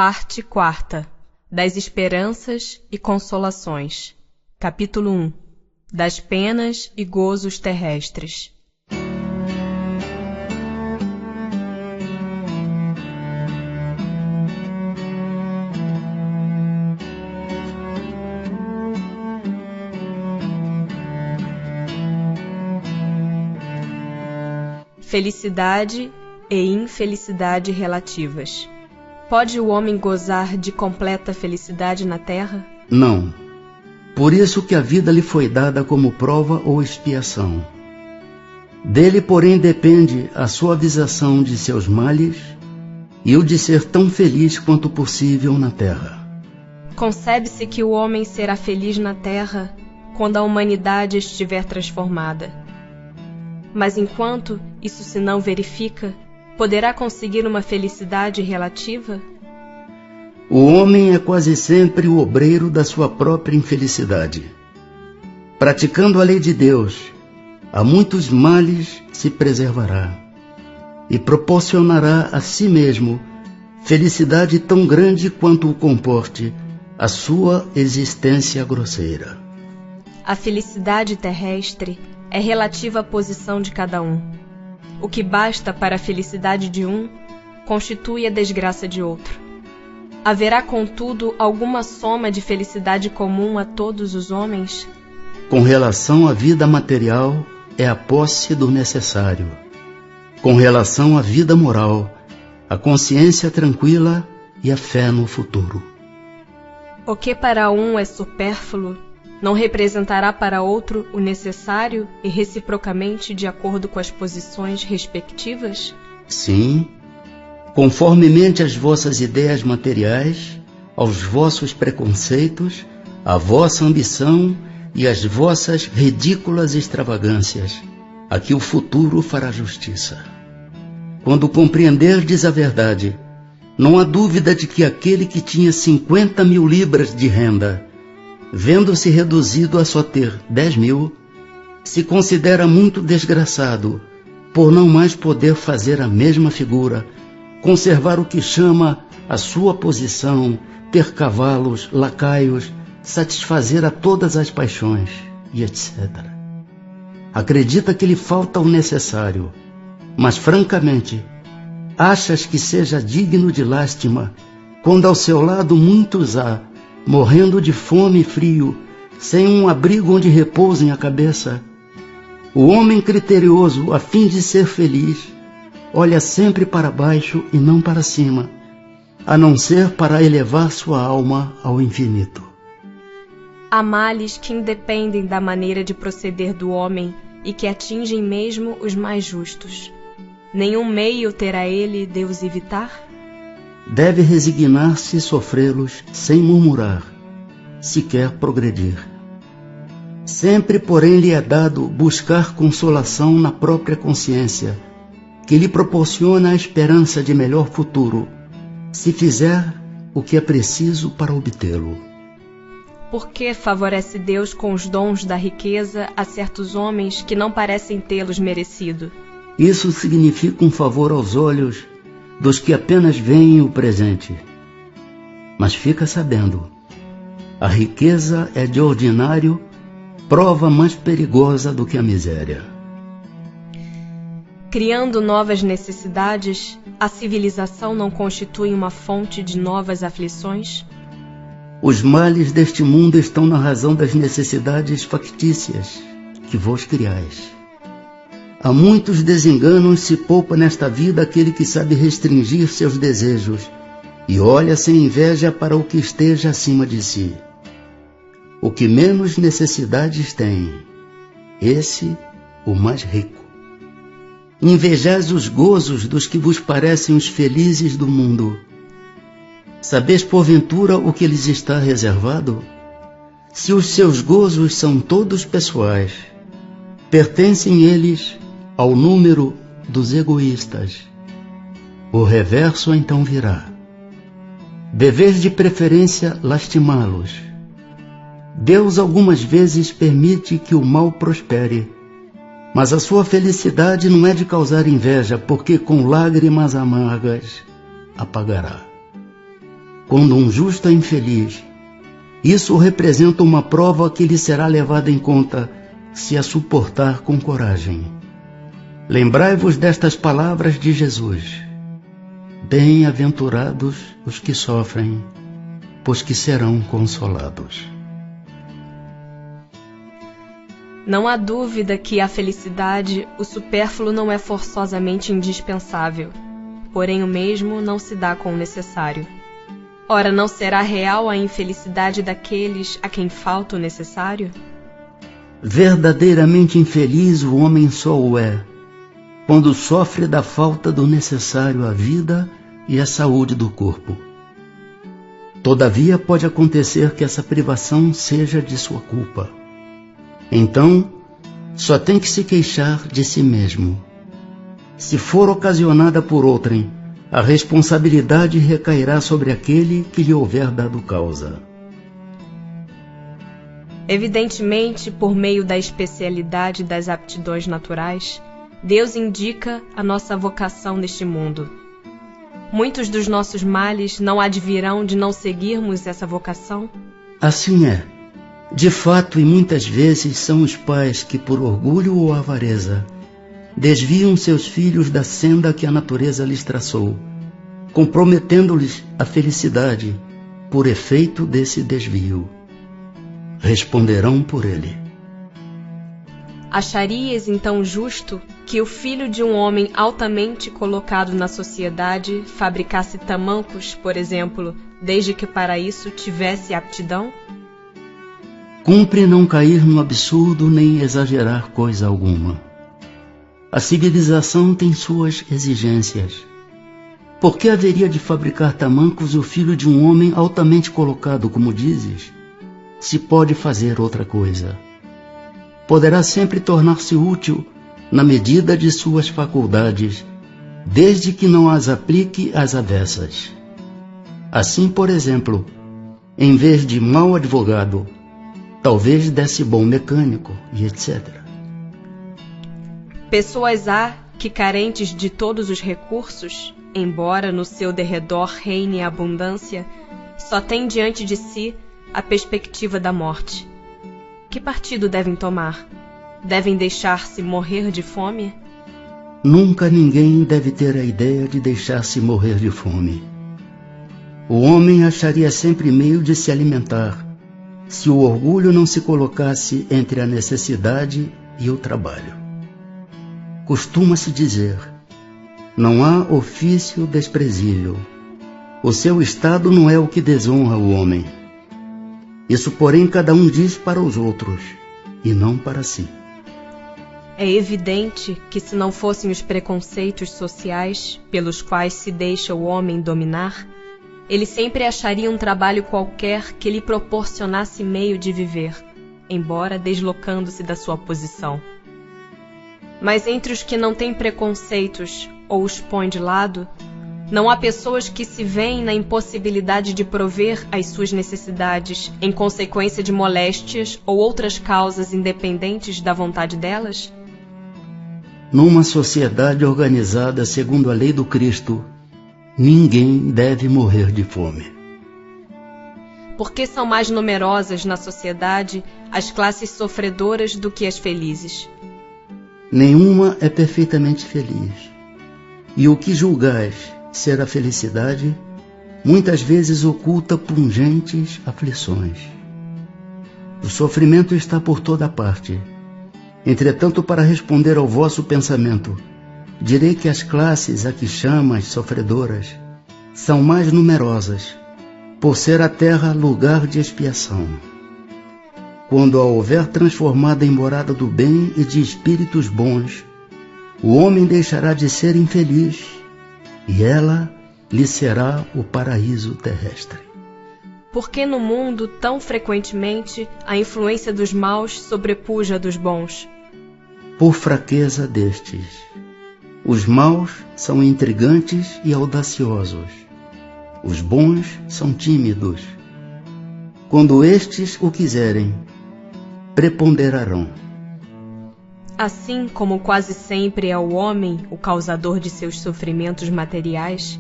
Parte 4. Das esperanças e consolações. Capítulo 1. Das penas e gozos terrestres. Felicidade e infelicidade relativas. Pode o homem gozar de completa felicidade na terra? Não. Por isso que a vida lhe foi dada como prova ou expiação. Dele, porém, depende a suavização de seus males e o de ser tão feliz quanto possível na terra. Concebe-se que o homem será feliz na terra quando a humanidade estiver transformada. Mas enquanto isso se não verifica, poderá conseguir uma felicidade relativa? O homem é quase sempre o obreiro da sua própria infelicidade. Praticando a lei de Deus, a muitos males se preservará e proporcionará a si mesmo felicidade tão grande quanto o comporte a sua existência grosseira. A felicidade terrestre é relativa à posição de cada um. O que basta para a felicidade de um, constitui a desgraça de outro. Haverá, contudo, alguma soma de felicidade comum a todos os homens? Com relação à vida material, é a posse do necessário. Com relação à vida moral, a consciência tranquila e a fé no futuro. O que para um é supérfluo, não representará para outro o necessário e reciprocamente de acordo com as posições respectivas? Sim, conformemente às vossas ideias materiais, aos vossos preconceitos, à vossa ambição e às vossas ridículas extravagâncias, a que o futuro fará justiça. Quando compreenderdes a verdade, não há dúvida de que aquele que tinha 50.000 libras de renda, vendo-se reduzido a só ter 10.000, se considera muito desgraçado por não mais poder fazer a mesma figura, conservar o que chama a sua posição, ter cavalos, lacaios, satisfazer a todas as paixões, e etc. Acredita que lhe falta o necessário, mas francamente, achas que seja digno de lástima quando ao seu lado muitos há, morrendo de fome e frio, sem um abrigo onde repousem a cabeça? O homem criterioso, a fim de ser feliz, olha sempre para baixo e não para cima, a não ser para elevar sua alma ao infinito. Há males que independem da maneira de proceder do homem e que atingem mesmo os mais justos. Nenhum meio terá ele de os evitar? Deve resignar-se e sofrê-los sem murmurar, se quer progredir. Sempre, porém, lhe é dado buscar consolação na própria consciência, que lhe proporciona a esperança de melhor futuro, se fizer o que é preciso para obtê-lo. Por que favorece Deus com os dons da riqueza a certos homens que não parecem tê-los merecido? Isso significa um favor aos olhos dos que apenas veem o presente. Mas fica sabendo, a riqueza é de ordinário prova mais perigosa do que a miséria. Criando novas necessidades, a civilização não constitui uma fonte de novas aflições? Os males deste mundo estão na razão das necessidades factícias que vos criais. Há muitos desenganos se poupa nesta vida aquele que sabe restringir seus desejos e olha sem inveja para o que esteja acima de si. O que menos necessidades tem, esse o mais rico. Invejais os gozos dos que vos parecem os felizes do mundo. Sabeis porventura o que lhes está reservado? Se os seus gozos são todos pessoais, pertencem eles ao número dos egoístas. O reverso então virá. Deveis de preferência lastimá-los. Deus algumas vezes permite que o mal prospere, mas a sua felicidade não é de causar inveja, porque com lágrimas amargas apagará. quando um justo é infeliz, isso representa uma prova que lhe será levada em conta se a suportar com coragem. Lembrai-vos destas palavras de Jesus: bem-aventurados os que sofrem, pois que serão consolados. Não há dúvida que à felicidade o supérfluo não é forçosamente indispensável, porém o mesmo não se dá com o necessário. Ora, não será real a infelicidade daqueles a quem falta o necessário? Verdadeiramente infeliz o homem só o é, quando sofre da falta do necessário à vida e à saúde do corpo. Todavia pode acontecer que essa privação seja de sua culpa. Então, só tem que se queixar de si mesmo. Se for ocasionada por outrem, a responsabilidade recairá sobre aquele que lhe houver dado causa. Evidentemente, por meio da especialidade das aptidões naturais, Deus indica a nossa vocação neste mundo. Muitos dos nossos males não advirão de não seguirmos essa vocação? Assim é. De fato, e muitas vezes são os pais que, por orgulho ou avareza, desviam seus filhos da senda que a natureza lhes traçou, comprometendo-lhes a felicidade por efeito desse desvio. Responderão por ele. Acharias então justo que o filho de um homem altamente colocado na sociedade fabricasse tamancos, por exemplo, desde que para isso tivesse aptidão? Cumpre não cair no absurdo nem exagerar coisa alguma. A civilização tem suas exigências. Por que haveria de fabricar tamancos o filho de um homem altamente colocado, como dizes, se pode fazer outra coisa? Poderá sempre tornar-se útil na medida de suas faculdades, desde que não as aplique às avessas. Assim, por exemplo, em vez de mau advogado, talvez desse bom mecânico, e etc. Pessoas há que, carentes de todos os recursos, embora no seu derredor reine a abundância, só têm diante de si a perspectiva da morte. Que partido devem tomar? Devem deixar-se morrer de fome? Nunca ninguém deve ter a ideia de deixar-se morrer de fome. O homem acharia sempre meio de se alimentar, se o orgulho não se colocasse entre a necessidade e o trabalho. Costuma-se dizer: não há ofício desprezível. O seu estado não é o que desonra o homem. Isso, porém, cada um diz para os outros, e não para si. É evidente que, se não fossem os preconceitos sociais pelos quais se deixa o homem dominar, ele sempre acharia um trabalho qualquer que lhe proporcionasse meio de viver, embora deslocando-se da sua posição. Mas entre os que não têm preconceitos ou os põem de lado, não há pessoas que se veem na impossibilidade de prover as suas necessidades em consequência de moléstias ou outras causas independentes da vontade delas? Numa sociedade organizada segundo a lei do Cristo, ninguém deve morrer de fome. Porque são mais numerosas na sociedade as classes sofredoras do que as felizes. Nenhuma é perfeitamente feliz. E o que julgais ser a felicidade, muitas vezes oculta pungentes aflições. O sofrimento está por toda parte. Entretanto, para responder ao vosso pensamento, direi que as classes a que chamas sofredoras são mais numerosas, por ser a terra lugar de expiação. Quando a houver transformada em morada do bem e de espíritos bons, o homem deixará de ser infeliz, e ela lhe será o paraíso terrestre. Por que no mundo, tão frequentemente, a influência dos maus sobrepuja a dos bons? Por fraqueza destes. Os maus são intrigantes e audaciosos. Os bons são tímidos. Quando estes o quiserem, preponderarão. Assim como quase sempre é o homem o causador de seus sofrimentos materiais,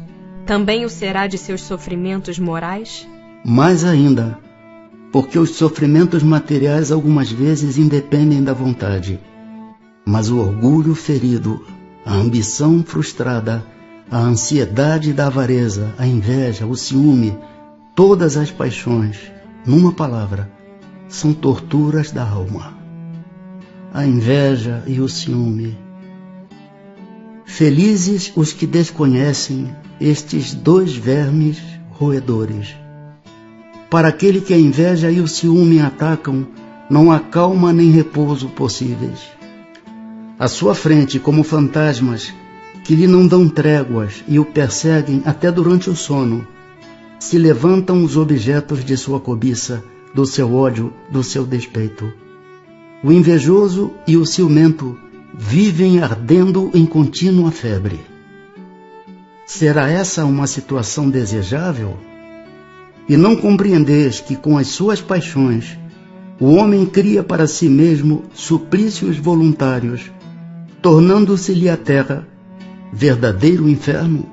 também o será de seus sofrimentos morais? Mais ainda, porque os sofrimentos materiais algumas vezes independem da vontade, mas o orgulho ferido, a ambição frustrada, a ansiedade da avareza, a inveja, o ciúme, todas as paixões, numa palavra, são torturas da alma. A inveja e o ciúme. Felizes os que desconhecem estes dois vermes roedores. Para aquele que a inveja e o ciúme atacam, não há calma nem repouso possíveis. À sua frente, como fantasmas, que lhe não dão tréguas e o perseguem até durante o sono, se levantam os objetos de sua cobiça, do seu ódio, do seu despeito. O invejoso e o ciumento vivem ardendo em contínua febre. Será essa uma situação desejável? E não compreendeis que com as suas paixões o homem cria para si mesmo suplícios voluntários, tornando-se-lhe a terra verdadeiro inferno?